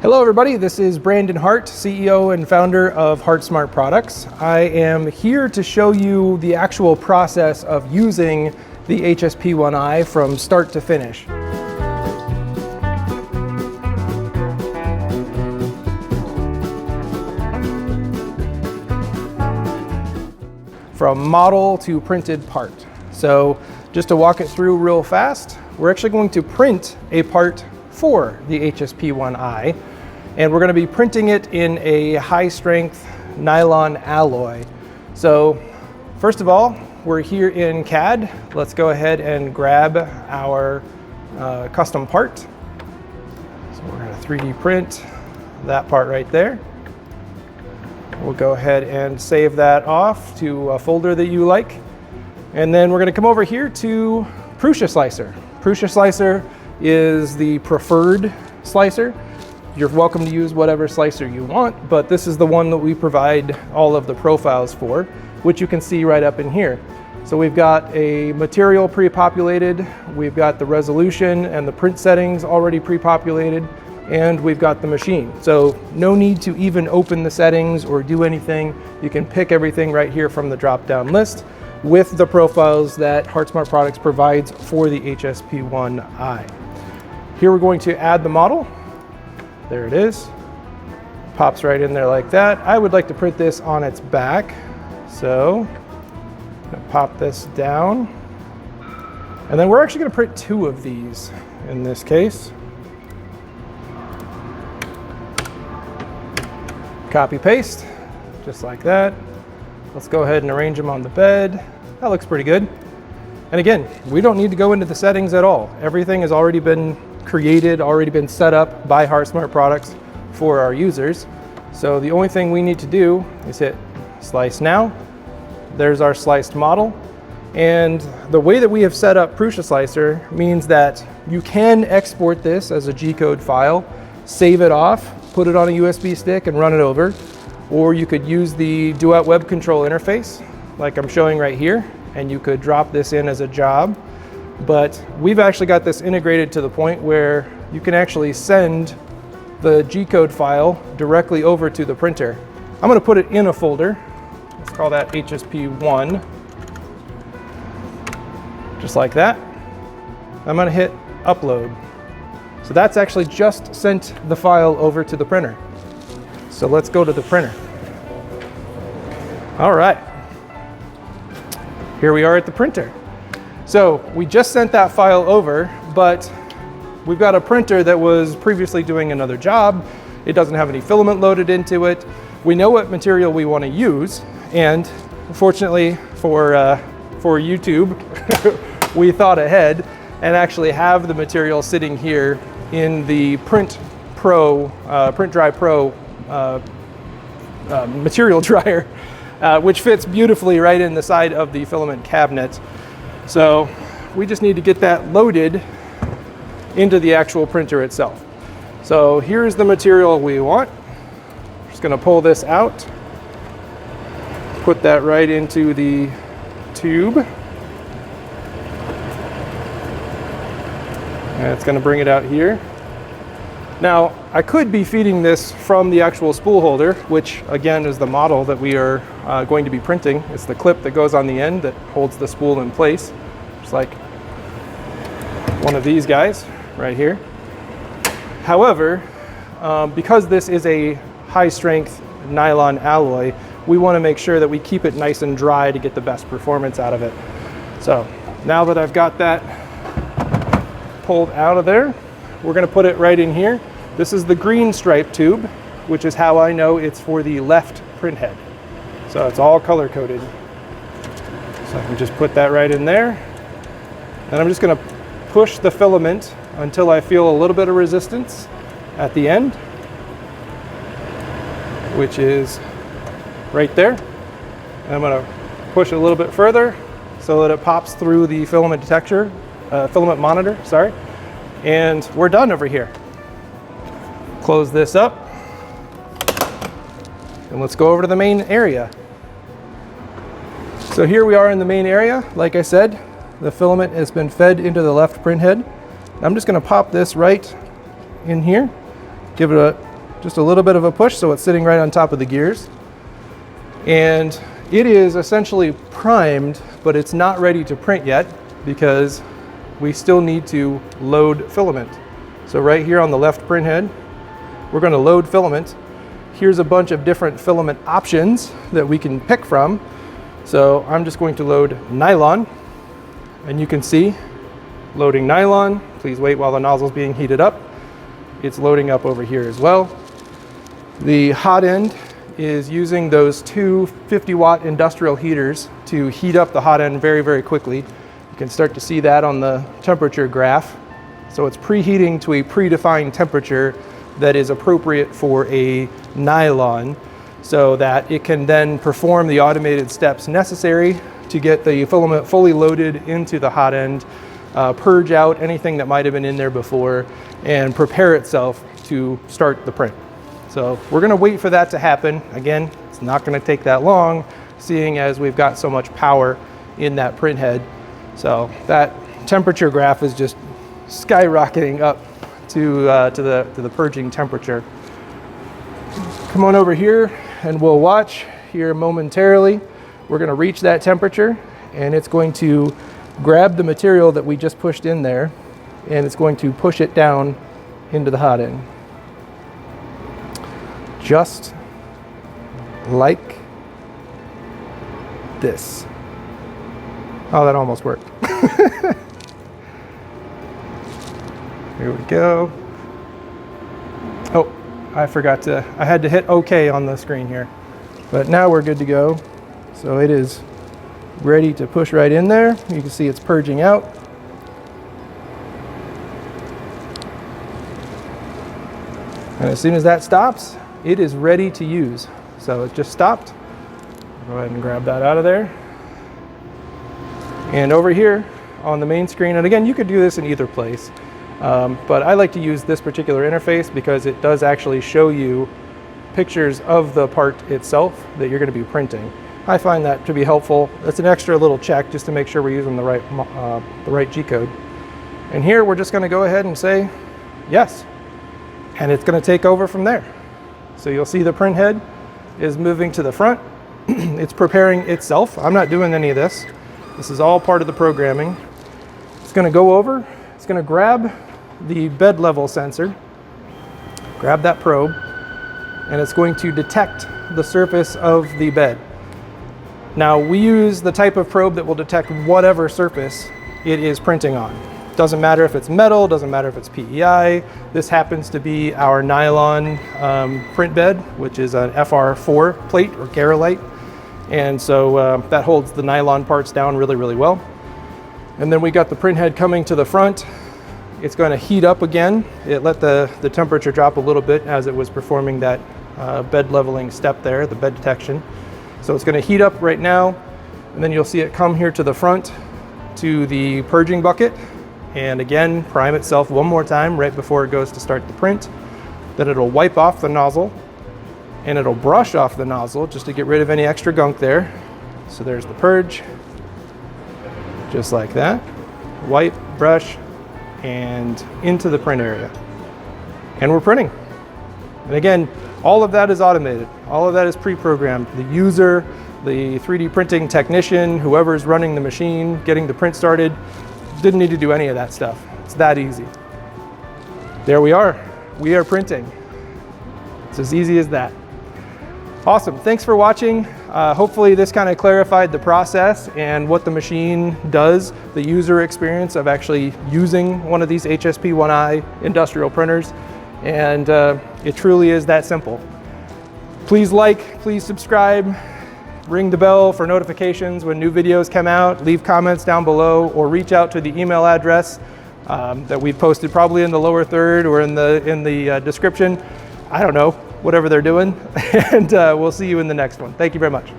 Hello everybody, this is Brandon Hart, CEO and founder of HeartSmart Products. I am here to show you the actual process of using the HSP1-I from start to finish. From model to printed part. So just to walk it through real fast, we're actually going to print a part for the HSP1-I, and we're going to be printing it in a high strength nylon alloy. So first of all, we're here in CAD. Let's go ahead and grab our custom part. So we're going to 3D print that part right there. We'll go ahead and save that off to a folder that you like. And then we're going to come over here to Prusa Slicer. Prusa Slicer is the preferred slicer. You're welcome to use whatever slicer you want, but this is the one that we provide all of the profiles for, which you can see right up in here. So we've got a material pre-populated, we've got the resolution and the print settings already pre-populated, and we've got the machine. So no need to even open the settings or do anything. You can pick everything right here from the drop-down list with the profiles that HeartSmart Products provides for the HSP1-I. Here we're going to add the model. There it is. Pops right in there like that. I would like to print this on its back. So I'm gonna pop this down. And then we're actually gonna print two of these in this case. Copy paste, just like that. Let's go ahead and arrange them on the bed. That looks pretty good. And again, we don't need to go into the settings at all. Everything has already been created, already been set up by HeartSmart Products for our users. So the only thing we need to do is hit slice now. There's our sliced model. And the way that we have set up Prusa Slicer means that you can export this as a G-code file, save it off, put it on a USB stick and run it over. Or you could use the Duet Web Control interface like I'm showing right here, and you could drop this in as a job. But we've actually got this integrated to the point where you can actually send the G-code file directly over to the printer. I'm going to put it in a folder. Let's call that HSP1. Just like that. I'm going to hit upload. So that's actually just sent the file over to the printer. So let's go to the printer. All right. Here we are at the printer. So we just sent that file over, but we've got a printer that was previously doing another job. It doesn't have any filament loaded into it. We know what material we want to use, and fortunately for YouTube, we thought ahead and actually have the material sitting here in the Print Dry Pro material dryer, which fits beautifully right in the side of the filament cabinet. So we just need to get that loaded into the actual printer itself. So here's the material we want. Just going to pull this out, put that right into the tube, and it's going to bring it out here. Now, I could be feeding this from the actual spool holder, which again is the model that we are going to be printing. It's the clip that goes on the end that holds the spool in place, just like one of these guys right here. However, because this is a high strength nylon alloy, we want to make sure that we keep it nice and dry to get the best performance out of it. So now that I've got that pulled out of there, we're going to put it right in here. This is the green stripe tube, which is how I know it's for the left print head. So it's all color coded. So I can just put that right in there. And I'm just going to push the filament until I feel a little bit of resistance at the end, which is right there. And I'm going to push it a little bit further so that it pops through the filament detector, filament monitor, sorry. And we're done over here. Close this up, and let's go over to the main area. So here we are in the main area. Like I said, the filament has been fed into the left print head. I'm just going to pop this right in here, give it a just a little bit of a push so it's sitting right on top of the gears. And it is essentially primed, but it's not ready to print yet because we still need to load filament. So right here on the left print head, we're going to load filament. Here's a bunch of different filament options that we can pick from. So I'm just going to load nylon, and you can see loading nylon. Please wait while the nozzle's being heated up. It's loading up over here as well. The hot end is using those two 50-watt industrial heaters to heat up the hot end very, very quickly. You can start to see that on the temperature graph. So it's preheating to a predefined temperature that is appropriate for a nylon so that it can then perform the automated steps necessary to get the filament fully loaded into the hot end, purge out anything that might have been in there before, and prepare itself to start the print. So we're going to wait for that to happen. Again, it's not going to take that long, seeing as we've got so much power in that print head. So that temperature graph is just skyrocketing up to the purging temperature. Come on over here and we'll watch here momentarily. We're going to reach that temperature and it's going to grab the material that we just pushed in there and it's going to push it down into the hot end. Just like this. Oh, that almost worked. Here we go. Oh, I had to hit OK on the screen here. But now we're good to go. So it is ready to push right in there. You can see it's purging out. And as soon as that stops, it is ready to use. So it just stopped. Go ahead and grab that out of there. And over here on the main screen, and again, you could do this in either place, but I like to use this particular interface because it does actually show you pictures of the part itself that you're going to be printing. I find that to be helpful. It's an extra little check just to make sure we're using the right G-code. And here we're just going to go ahead and say yes, and it's going to take over from there. So you'll see the print head is moving to the front. It's preparing itself. I'm not doing any of this. This is all part of the programming. It's going to go over, it's going to grab the bed level sensor, grab that probe, and it's going to detect the surface of the bed. Now we use the type of probe that will detect whatever surface it is printing on. Doesn't matter if it's metal, doesn't matter if it's PEI. This happens to be our nylon print bed, which is an FR4 plate or Garolite. And so that holds the nylon parts down really, really well. And then we got the print head coming to the front. It's going to heat up again. It let the temperature drop a little bit as it was performing that bed leveling step there, the bed detection. So it's going to heat up right now, and then you'll see it come here to the front to the purging bucket. And again, prime itself one more time right before it goes to start the print. Then it'll wipe off the nozzle and it'll brush off the nozzle just to get rid of any extra gunk there. So there's the purge, just like that. Wipe, brush, and into the print area. And we're printing. And again, all of that is automated. All of that is pre-programmed. The user, the 3D printing technician, whoever's running the machine, getting the print started, didn't need to do any of that stuff. It's that easy. There we are. We are printing. It's as easy as that. Awesome. Thanks for watching. Hopefully this kind of clarified the process and what the machine does, the user experience of actually using one of these HSP1-I industrial printers. And it truly is that simple. Please like, please subscribe, ring the bell for notifications when new videos come out, leave comments down below, or reach out to the email address that we've posted probably in the lower third or in the description. I don't know, whatever they're doing. And we'll see you in the next one. Thank you very much.